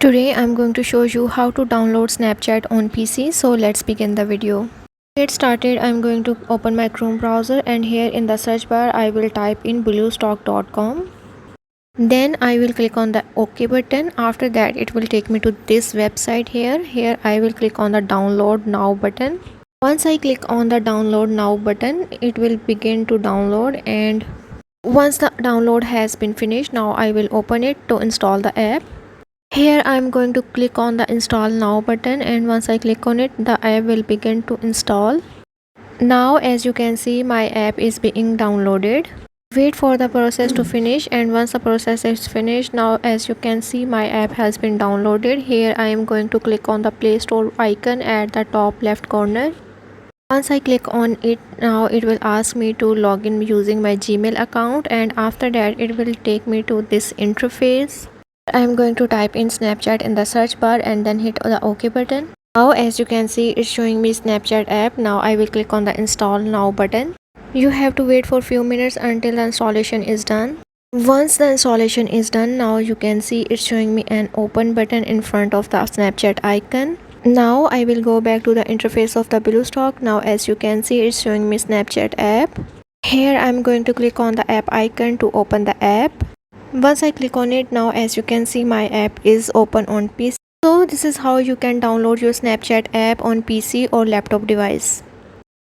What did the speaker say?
Today I'm going to show you how to download Snapchat on PC. So let's begin the video. To get started, I'm going to open my Chrome browser, and here in the search bar I will type in bluestock.com. Then I will click on the OK button. After that it will take me to this website here. Here I will click on the download now button. Once I click on the download now button, it will begin to download, and once the download has been finished, now I will open it to install the app. Here I am going to click on the install now button, and once I click on it, the app will begin to install. Now as you can see, my app is being downloaded. Wait for the process to finish, and once the process is finished, now as you can see, my app has been downloaded. Here I am going to click on the Play Store icon at the top left corner. Once I click on it, now it will ask me to log in using my Gmail account, and after that it will take me to this interface. I am going to type in Snapchat in the search bar and then hit the OK button. Now as you can see, it's showing me Snapchat app. Now I will click on the install now button. You have to wait for few minutes until the installation is done. Once the installation is done, now you can see it's showing me an open button in front of the Snapchat icon. Now I will go back to the interface of the Bluestock. Now as you can see, it's showing me Snapchat app. Here I'm going to click on the app icon to open the app. Once I click on it, now as you can see, my app is open on PC. So this is how you can download your Snapchat app on PC or laptop device.